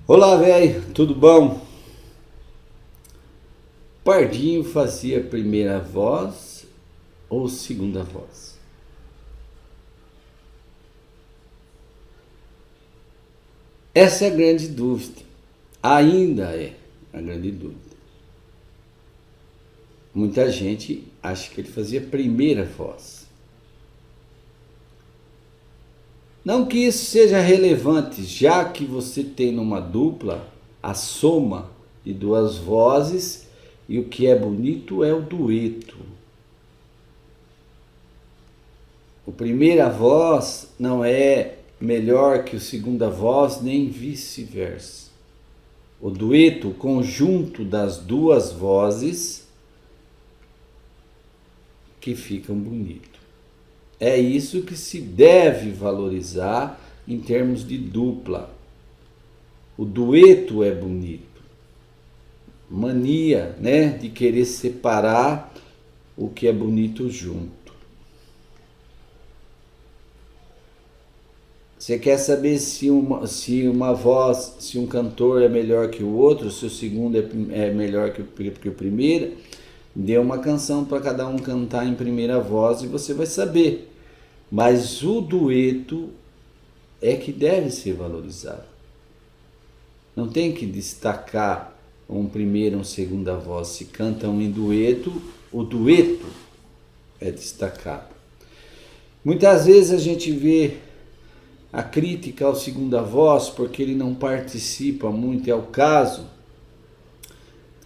Olá, velho, tudo bom? Pardinho fazia primeira voz ou segunda voz? Essa é a grande dúvida. Ainda é a grande dúvida. Muita gente acha que ele fazia primeira voz. Não que isso seja relevante, já que você tem numa dupla a soma de duas vozes e o que é bonito é o dueto. O primeira voz não é melhor que o segunda voz, nem vice-versa. O dueto, o conjunto das duas vozes que ficam bonitos. É isso que se deve valorizar em termos de dupla. O dueto é bonito. Mania, né, de querer separar o que é bonito junto. Você quer saber se uma voz, se um cantor é melhor que o outro, se o segundo é melhor que o primeiro? Dê uma canção para cada um cantar em primeira voz e você vai saber. Mas o dueto é que deve ser valorizado. Não tem que destacar um primeiro e uma segunda voz. Se cantam em dueto, o dueto é destacado. Muitas vezes a gente vê a crítica ao segunda voz porque ele não participa muito, é o caso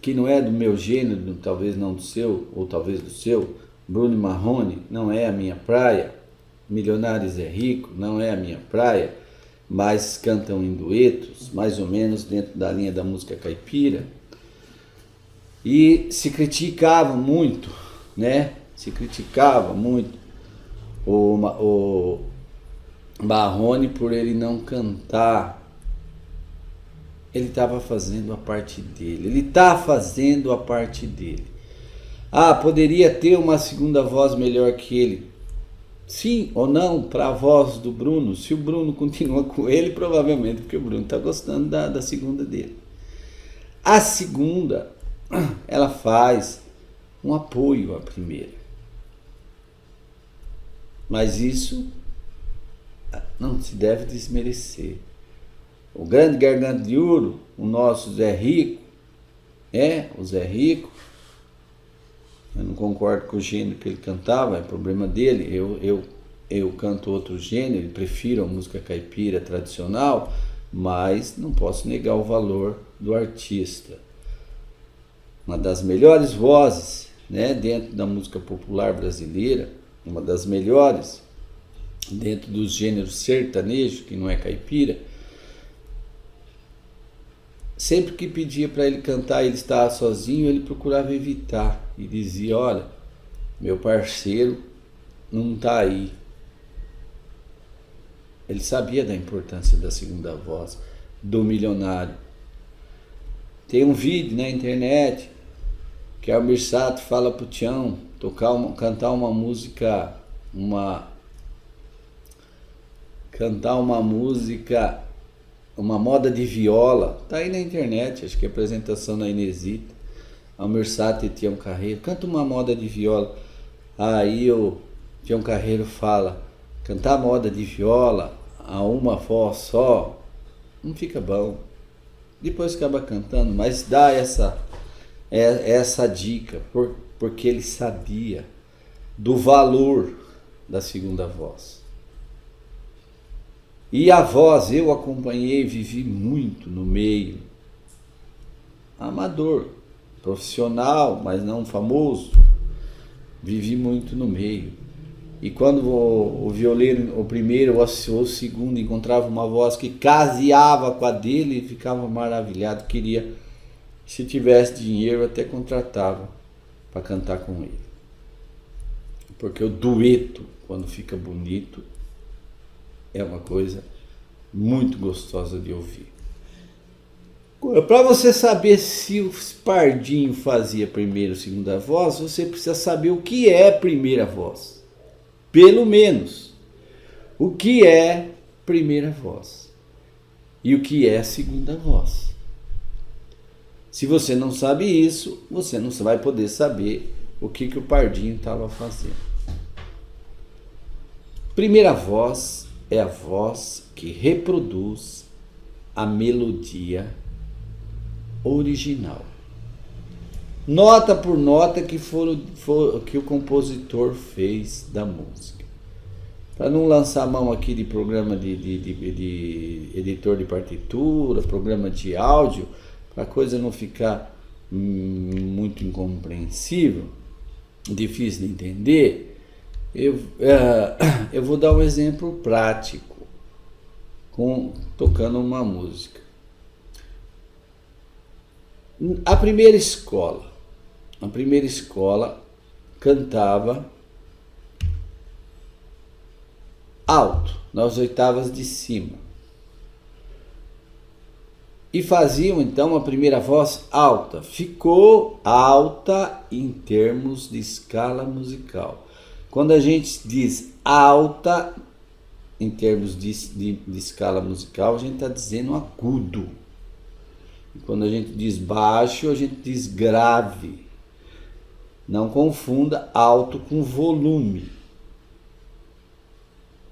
que não é do meu gênero, talvez não do seu, ou talvez do seu. Bruno Marrone não é a minha praia, Milionários é Rico não é a minha praia, mas cantam em duetos, mais ou menos dentro da linha da música caipira. E se criticava muito, né? Se criticava muito o Marrone por ele não cantar. Ele estava fazendo a parte dele. Ele está fazendo a parte dele. Ah, poderia ter uma segunda voz melhor que ele. Sim ou não para a voz do Bruno. Se o Bruno continua com ele, provavelmente porque o Bruno está gostando da segunda dele. A segunda, ela faz um apoio à primeira. Mas isso não se deve desmerecer. O grande garganta de ouro, o nosso Zé Rico, o Zé Rico, eu não concordo com o gênero que ele cantava, é problema dele, eu canto outro gênero, prefiro a música caipira tradicional, mas não posso negar o valor do artista. Uma das melhores vozes, né, dentro da música popular brasileira, uma das melhores dentro dos gêneros sertanejo, que não é caipira. Sempre que pedia para ele cantar, ele estava sozinho, ele procurava evitar e dizia: olha, meu parceiro não está aí. Ele sabia da importância da segunda voz, do milionário. Tem um vídeo na internet que Almir Sater fala pro Tião cantar uma música, uma moda de viola. Tá aí na internet, acho que é apresentação na Inesita. Almir Sater e Tião Carreiro, canta uma moda de viola. Aí o Tião Carreiro fala: cantar moda de viola a uma voz só não fica bom. Depois acaba cantando, mas dá essa dica, porque ele sabia do valor da segunda voz. E a voz, eu acompanhei, vivi muito no meio, amador, profissional, mas não famoso, vivi muito no meio. E quando o violeiro, o primeiro ou o segundo, encontrava uma voz que caseava com a dele, ele ficava maravilhado, queria, se tivesse dinheiro, até contratava para cantar com ele. Porque o dueto, quando fica bonito, é uma coisa muito gostosa de ouvir. Para você saber se o Pardinho fazia primeira ou segunda voz, você precisa saber o que é primeira voz. Pelo menos, o que é primeira voz. e o que é segunda voz. Se você não sabe isso, você não vai poder saber o que o Pardinho estava fazendo. Primeira voz é a voz que reproduz a melodia original. Nota por nota que o compositor fez da música. Para não lançar a mão aqui de programa de editor de partitura, programa de áudio, para a coisa não ficar muito incompreensível, difícil de entender, eu vou dar um exemplo prático, tocando uma música. A primeira escola cantava alto, nas oitavas de cima. E faziam então a primeira voz alta. Ficou alta em termos de escala musical. Quando a gente diz alta em termos de escala musical, a gente está dizendo agudo. E quando a gente diz baixo, a gente diz grave. Não confunda alto com volume.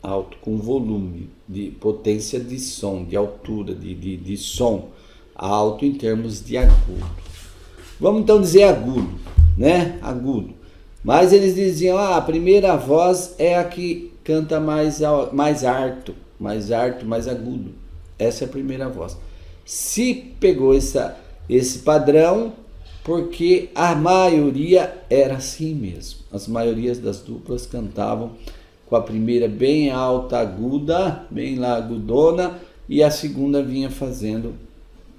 Alto com volume, de potência de som, de altura, de som. Alto em termos de agudo. Vamos então dizer agudo, né? Agudo. Mas eles diziam, a primeira voz é a que canta mais harto, mais agudo. Essa é a primeira voz. Se pegou esse padrão, porque a maioria era assim mesmo. As maiorias das duplas cantavam com a primeira bem alta, aguda, bem lá agudona, e a segunda vinha fazendo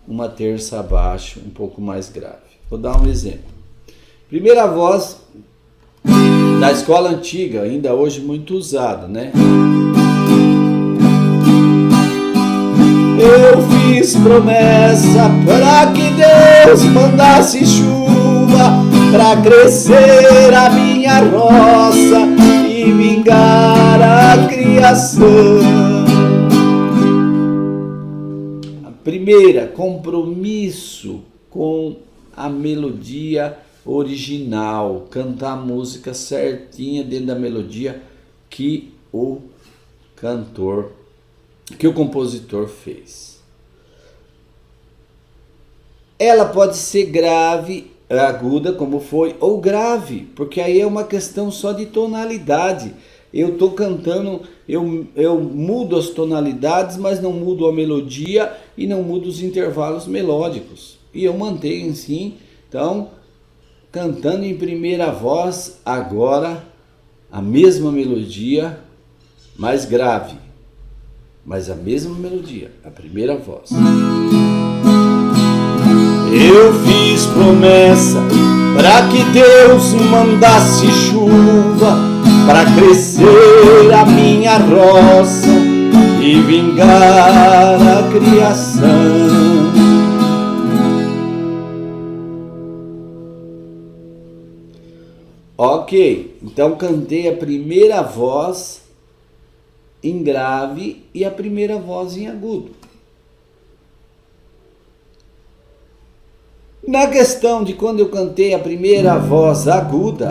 uma terça abaixo, um pouco mais grave. Vou dar um exemplo. Primeira voz da escola antiga, ainda hoje muito usada, né? Eu fiz promessa para que Deus mandasse chuva para crescer a minha roça e vingar a criação. A primeira, compromisso com a melodia original, cantar a música certinha dentro da melodia que o compositor fez. Ela pode ser grave, aguda, como foi, ou grave, porque aí é uma questão só de tonalidade. Eu estou cantando, eu mudo as tonalidades, mas não mudo a melodia e não mudo os intervalos melódicos. E eu mantenho assim, então, cantando em primeira voz, agora a mesma melodia, mais grave, mas a mesma melodia, a primeira voz. Eu fiz promessa para que Deus mandasse chuva para crescer a minha roça e vingar a criação. Ok, então cantei a primeira voz em grave e a primeira voz em agudo. Na questão de quando eu cantei a primeira voz aguda,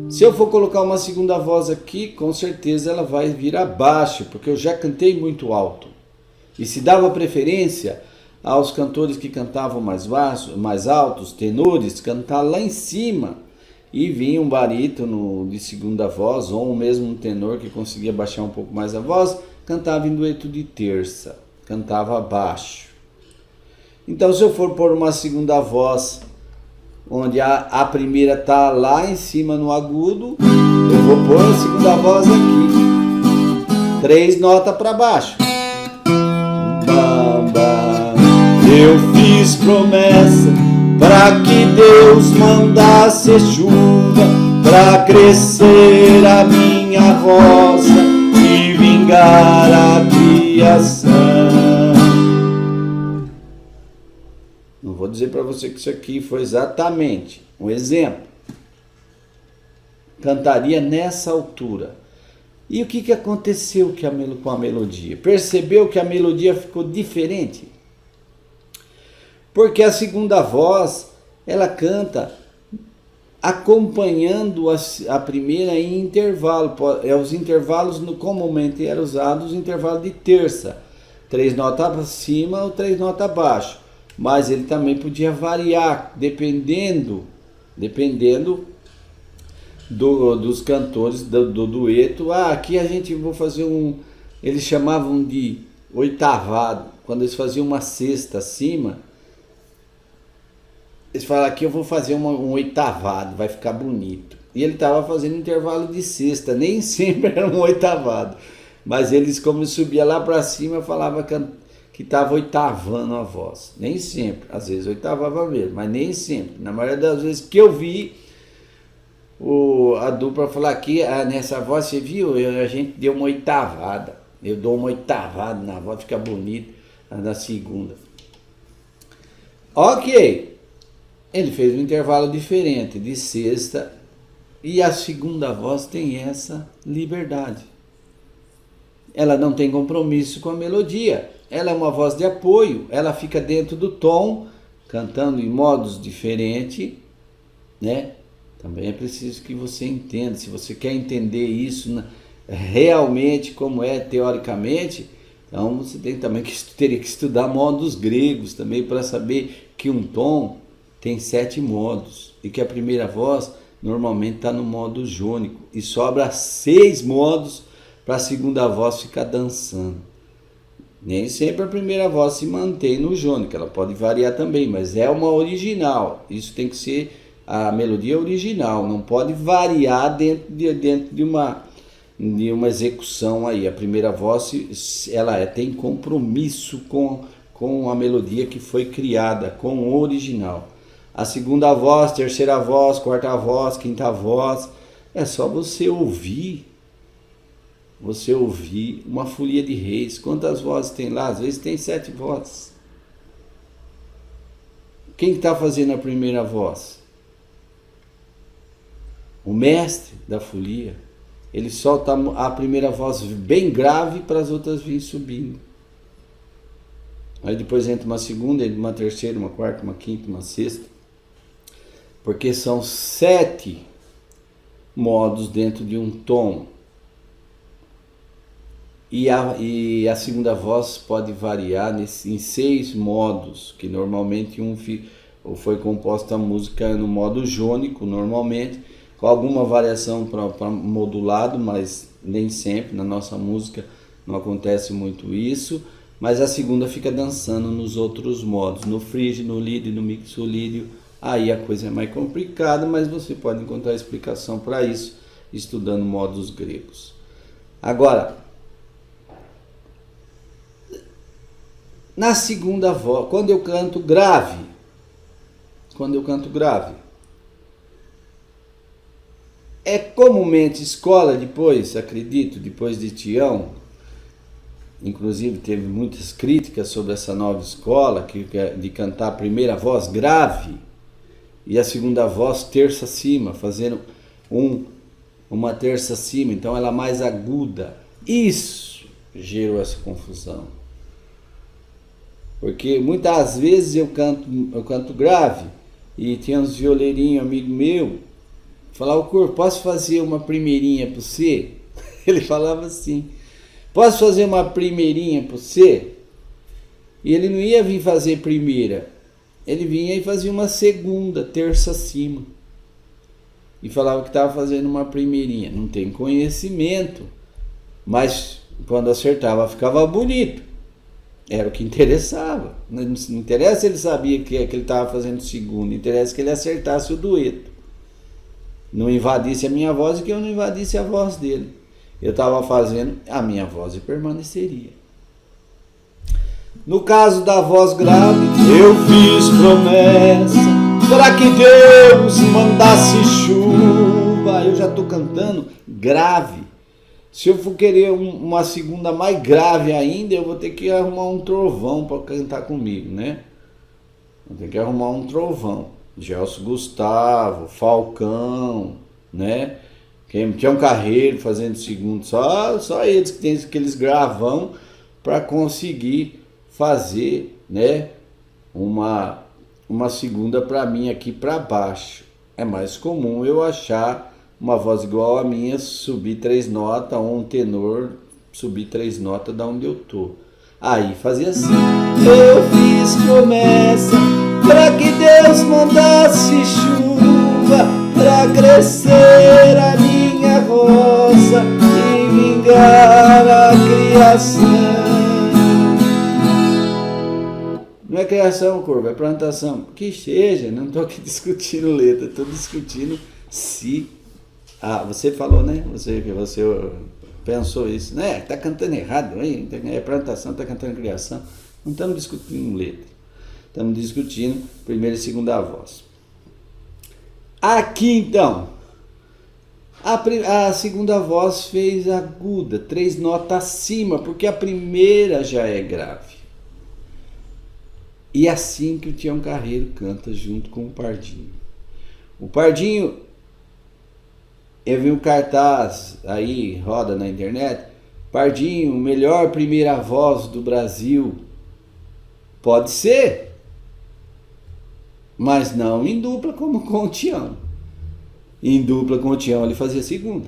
se eu for colocar uma segunda voz aqui, com certeza ela vai vir abaixo, porque eu já cantei muito alto. E se dava preferência aos cantores que cantavam mais baixo, mais altos, tenores, cantar lá em cima, e vinha um barítono de segunda voz, ou mesmo um tenor que conseguia baixar um pouco mais a voz, cantava em dueto de terça, cantava baixo. Então, se eu for pôr uma segunda voz, onde a primeira está lá em cima no agudo, eu vou pôr a segunda voz aqui, 3 notas para baixo. Bam, bam. Eu fiz promessa para que Deus mandasse chuva para crescer a minha roça e vingar a criação. Não vou dizer para você que isso aqui foi exatamente um exemplo. Cantaria nessa altura. E o que aconteceu com a melodia? Percebeu que a melodia ficou diferente? Porque a segunda voz, ela canta acompanhando a primeira em intervalo. Os intervalos comumente eram usados os intervalos de terça. 3 notas acima ou 3 notas abaixo. Mas ele também podia variar, dependendo dos cantores do dueto. Aqui a gente vai fazer eles chamavam de oitavado. Quando eles faziam uma sexta acima, eles falaram: aqui eu vou fazer um oitavado, vai ficar bonito. E ele estava fazendo intervalo de sexta, nem sempre era um oitavado. Mas eles, como subia lá para cima, falava que estava oitavando a voz. Nem sempre, às vezes oitavava mesmo, mas nem sempre. Na maioria das vezes que eu vi a dupla falar aqui, nessa voz, você viu? A gente deu uma oitavada. Eu dou uma oitavada na voz, fica bonito na segunda. Ok. Ele fez um intervalo diferente de sexta e a segunda voz tem essa liberdade. Ela não tem compromisso com a melodia. Ela é uma voz de apoio. Ela fica dentro do tom, cantando em modos diferentes, né? Também é preciso que você entenda. Se você quer entender isso realmente como é teoricamente, então você teria que estudar modos gregos também para saber que um tom tem 7 modos e que a primeira voz normalmente está no modo jônico e sobra 6 modos para a segunda voz ficar dançando. Nem sempre a primeira voz se mantém no jônico, ela pode variar também, mas é uma original. Isso tem que ser a melodia original, não pode variar dentro de uma execução aí. A primeira voz tem compromisso com a melodia que foi criada, com o original. A segunda voz, terceira voz, quarta voz, quinta voz, é só você ouvir uma folia de reis. Quantas vozes tem lá? Às vezes tem 7 vozes. Quem está fazendo a primeira voz? O mestre da folia. Ele solta a primeira voz bem grave para as outras virem subindo. Aí depois entra uma segunda, uma terceira, uma quarta, uma quinta, uma sexta. Porque são 7 modos dentro de um tom. E a segunda voz pode variar em 6 modos, que normalmente foi composta a música no modo jônico, normalmente, com alguma variação para modulado, mas nem sempre. Na nossa música não acontece muito isso. Mas a segunda fica dançando nos outros modos, no frígio, no lídio, no mixolídio. Aí a coisa é mais complicada, mas você pode encontrar explicação para isso estudando modos gregos. Agora, na segunda voz, quando eu canto grave, é comumente escola depois, acredito, depois de Tião, inclusive teve muitas críticas sobre essa nova escola, de cantar a primeira voz grave, e a segunda voz terça acima, fazendo uma terça acima, então ela é mais aguda. Isso gerou essa confusão. Porque muitas vezes eu canto grave, e tinha uns violeirinhos, amigo meu, falava: o corpo, posso fazer uma primeirinha para você? Ele falava assim: posso fazer uma primeirinha para você? E ele não ia vir fazer primeira. Ele vinha e fazia uma segunda, terça acima. E falava que estava fazendo uma primeirinha. Não tem conhecimento. Mas quando acertava ficava bonito. Era o que interessava. Não interessa se ele sabia que ele estava fazendo segunda. Interessa que ele acertasse o dueto. Não invadisse a minha voz e que eu não invadisse a voz dele. Eu estava fazendo a minha voz e permaneceria. No caso da voz grave, eu fiz promessa para que Deus mandasse chuva. Eu já estou cantando grave. Se eu for querer uma segunda mais grave ainda, eu vou ter que arrumar um trovão para cantar comigo, né? Vou ter que arrumar um trovão. Gelson Gustavo, Falcão, né? Tinha um Carreiro fazendo segundo, só eles que tem aqueles gravão para conseguir fazer, né, uma segunda para mim aqui para baixo. É mais comum eu achar uma voz igual a minha subir 3 notas, ou um tenor subir 3 notas da onde eu tô. Aí fazia assim: eu fiz promessa para que Deus mandasse chuva para crescer a minha rosa e vingar a criação. Não é criação, Corvo, é plantação. Que seja, não estou aqui discutindo letra, estou discutindo se... você falou, né? Você pensou isso, né? Está cantando errado, hein? É plantação, está cantando criação. Não estamos discutindo letra, estamos discutindo primeira e segunda voz. Aqui então, a segunda voz fez aguda, 3 notas acima, porque a primeira já é grave. E assim que o Tião Carreiro canta junto com o Pardinho. O Pardinho, eu vi um cartaz aí, roda na internet: Pardinho, melhor primeira voz do Brasil. Pode ser, mas não em dupla como com o Tião. Em dupla com o Tião ele fazia segunda.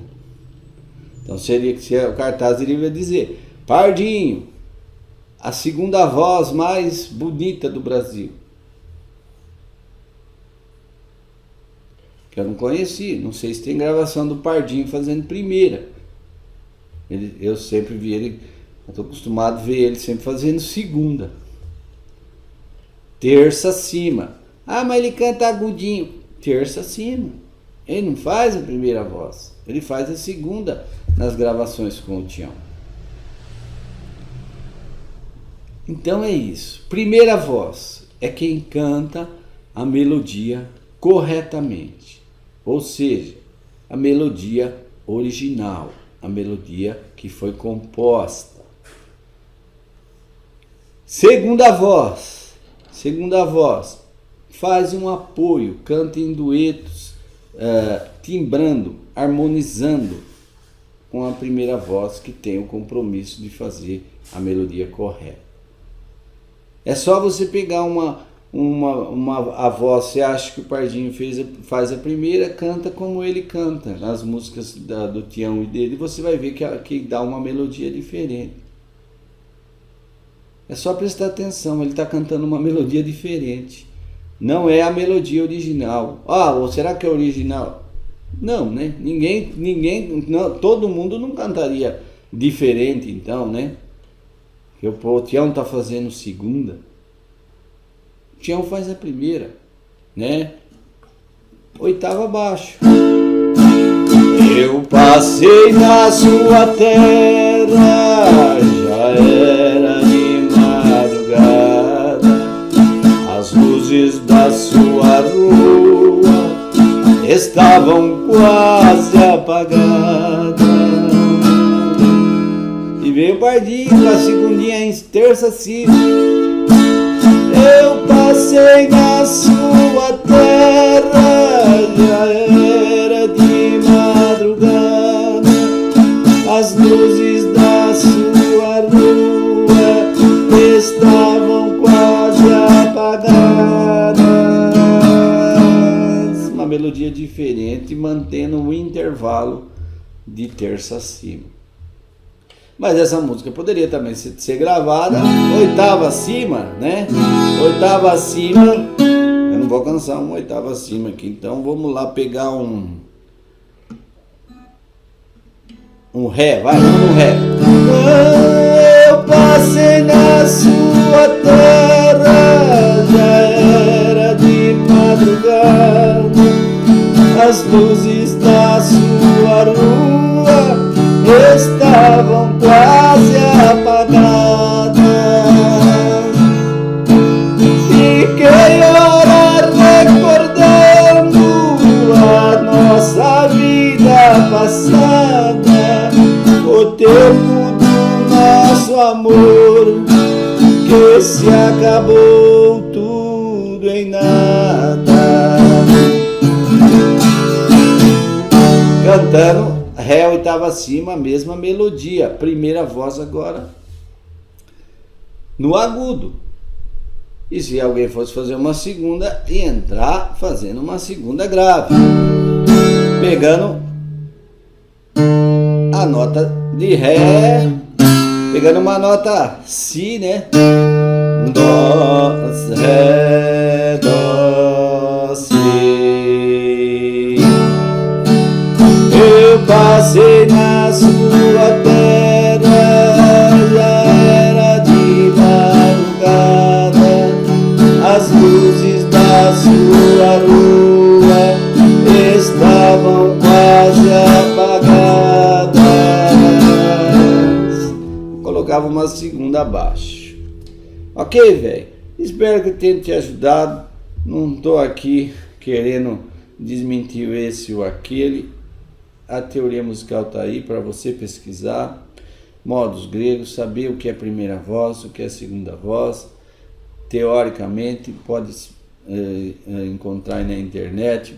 Então seria que o cartaz iria dizer: Pardinho, a segunda voz mais bonita do Brasil. Que eu não conheci, não sei se tem gravação do Pardinho fazendo primeira. Eu sempre vi ele, eu estou acostumado a ver ele sempre fazendo segunda. Terça acima. Ah, mas ele canta agudinho. Terça acima. Ele não faz a primeira voz, ele faz a segunda nas gravações com o Tião. Então é isso. Primeira voz é quem canta a melodia corretamente. Ou seja, a melodia original, a melodia que foi composta. Segunda voz faz um apoio, canta em duetos, timbrando, harmonizando com a primeira voz, que tem o compromisso de fazer a melodia correta. É só você pegar a voz, você acha que o Pardinho faz a primeira, canta como ele canta nas músicas do Tião e dele, você vai ver que dá uma melodia diferente. É só prestar atenção, ele está cantando uma melodia diferente. Não é a melodia original. Ou será que é original? Não, né? Ninguém, não, todo mundo não cantaria diferente, então, né? O Tião está fazendo segunda, o Tião faz a primeira, né? Oitava abaixo. Eu passei na sua terra, já era de madrugada, as luzes da sua rua estavam quase apagadas. E veio o Pardinho com a segundinha em terça acima. Eu passei na sua terra, já era de madrugada, as luzes da sua rua estavam quase apagadas. Uma melodia diferente, mantendo o intervalo de terça acima. Mas essa música poderia também ser gravada oitava acima, né? Oitava acima. Eu não vou alcançar uma oitava acima aqui, então vamos lá pegar um Ré, vai, vamos no Ré. Eu passei na sua terra, já era de madrugada, as luzes da sua rua estavam quase apagadas. Fiquei horas recordando a nossa vida passada, o tempo do nosso amor que se acabou tudo em nada. Cantando Ré oitava acima, a mesma melodia. Primeira voz agora no agudo. E se alguém fosse fazer uma segunda, ia entrar fazendo uma segunda grave, pegando a nota de Ré, pegando uma nota Si, né? Dó, Ré, Dó, Si. Eu passei na sua terra, já era de madrugada, as luzes da sua rua estavam quase apagadas. Colocava uma segunda abaixo. Ok, velho? Espero que eu tenha te ajudado. Não tô aqui querendo desmentir esse ou aquele. A teoria musical tá aí para você pesquisar. Modos gregos, saber o que é primeira voz, o que é segunda voz. Teoricamente, pode encontrar aí na internet.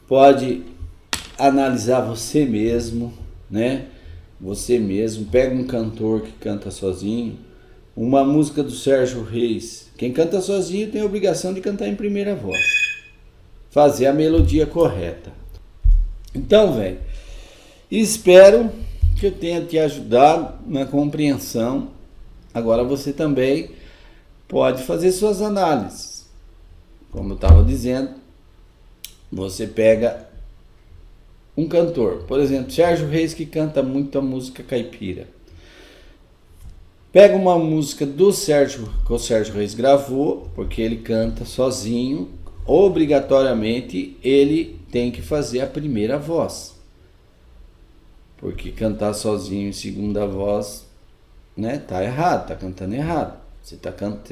Pode analisar você mesmo, né? Você mesmo. Pega um cantor que canta sozinho. Uma música do Sérgio Reis. Quem canta sozinho tem a obrigação de cantar em primeira voz. Fazer a melodia correta. Então, velho, espero que eu tenha te ajudado na compreensão. Agora você também pode fazer suas análises. Como eu estava dizendo, você pega um cantor, por exemplo, Sérgio Reis, que canta muito a música caipira. Pega uma música do Sérgio, que o Sérgio Reis gravou, porque ele canta sozinho, obrigatoriamente ele tem que fazer a primeira voz. Porque cantar sozinho em segunda voz, né, tá errado, tá cantando errado. Você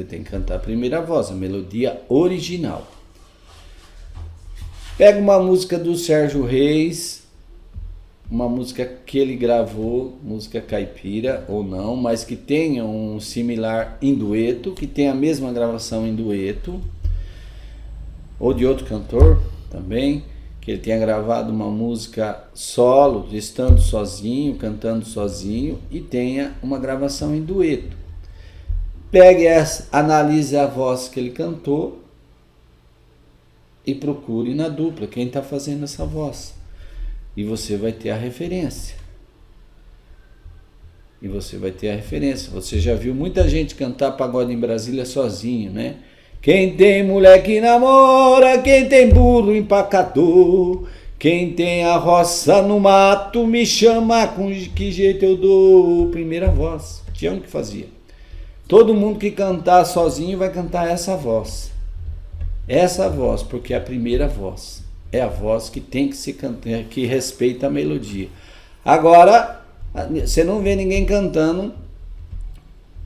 tem que cantar a primeira voz, a melodia original. Pega uma música do Sérgio Reis, uma música que ele gravou, música caipira ou não, mas que tenha um similar em dueto, que tenha a mesma gravação em dueto, ou de outro cantor também, que ele tenha gravado uma música solo, estando sozinho, cantando sozinho, e tenha uma gravação em dueto. Pegue essa, analise a voz que ele cantou e procure na dupla quem está fazendo essa voz. E você vai ter a referência. Você já viu muita gente cantar pagode em Brasília sozinho, né? Quem tem mulher que namora, quem tem burro empacador, quem tem a roça no mato, me chama, com que jeito eu dou. Primeira voz, Tião que fazia. Todo mundo que cantar sozinho vai cantar essa voz. Essa voz, porque é a primeira voz. É a voz que tem que se cantar, que respeita a melodia. Agora, você não vê ninguém cantando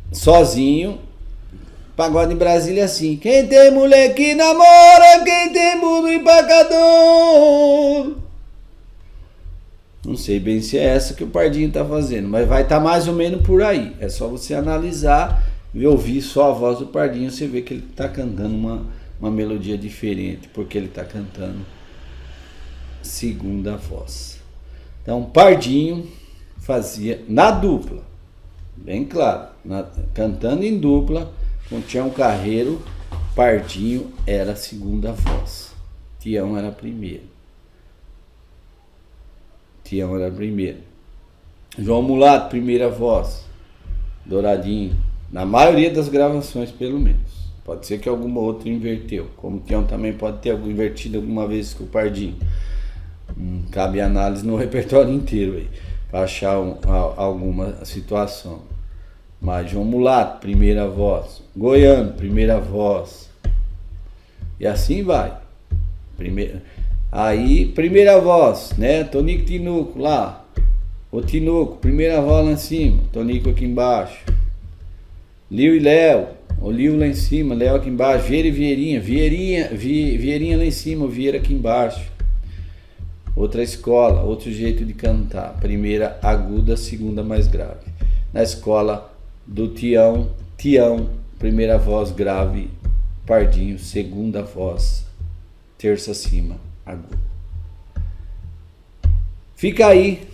sozinho pagode em Brasília assim. Quem tem mulher que namora, quem tem burro empacador. Não sei bem se é essa que o Pardinho tá fazendo, mas vai estar mais ou menos por aí. É só você analisar e ouvir só a voz do Pardinho, você vê que ele tá cantando uma melodia diferente, porque ele tá cantando segunda voz. Então, Pardinho fazia na dupla, bem claro, cantando em dupla com Tião Carreiro. Pardinho era a segunda voz, Tião era a primeira. João Mulato, primeira voz, Douradinho, na maioria das gravações, pelo menos. Pode ser que alguma outra inverteu, como o Tião também pode ter invertido alguma vez com o Pardinho. Cabe análise no repertório inteiro aí, para achar alguma situação. Mas João Mulato, primeira voz. Goiano, primeira voz. E assim vai. Primeira voz, né? Tonico Tinuco lá. O Tinuco, primeira voz lá em cima. Tonico aqui embaixo. Liu e Léo. O Liu lá em cima, Léo aqui embaixo. Vieira e Vieirinha. Vieirinha lá em cima, o Vieira aqui embaixo. Outra escola, outro jeito de cantar. Primeira aguda, segunda mais grave. Na escola do Tião, primeira voz grave, Pardinho, segunda voz, terça acima, aguda. Fica aí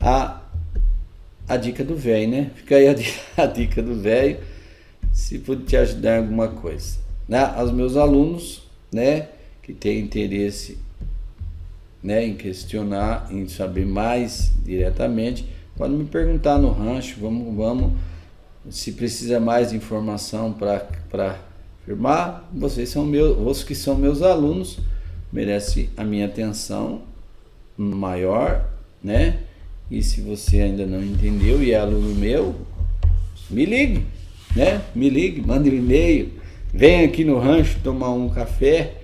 a dica do velho, né? Fica aí a dica do velho, se puder te ajudar em alguma coisa. Né? Aos meus alunos, né, que têm interesse, né, em questionar, em saber mais diretamente, pode me perguntar no rancho, vamos, se precisa mais de informação para firmar, vocês que são meus alunos, merecem a minha atenção maior, né? E se você ainda não entendeu e é aluno meu, me ligue, né? Me ligue, mande um e-mail, vem aqui no rancho tomar um café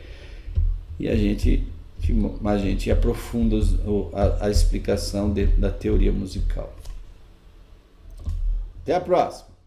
e a gente aprofunda a explicação da teoria musical. Até a próxima!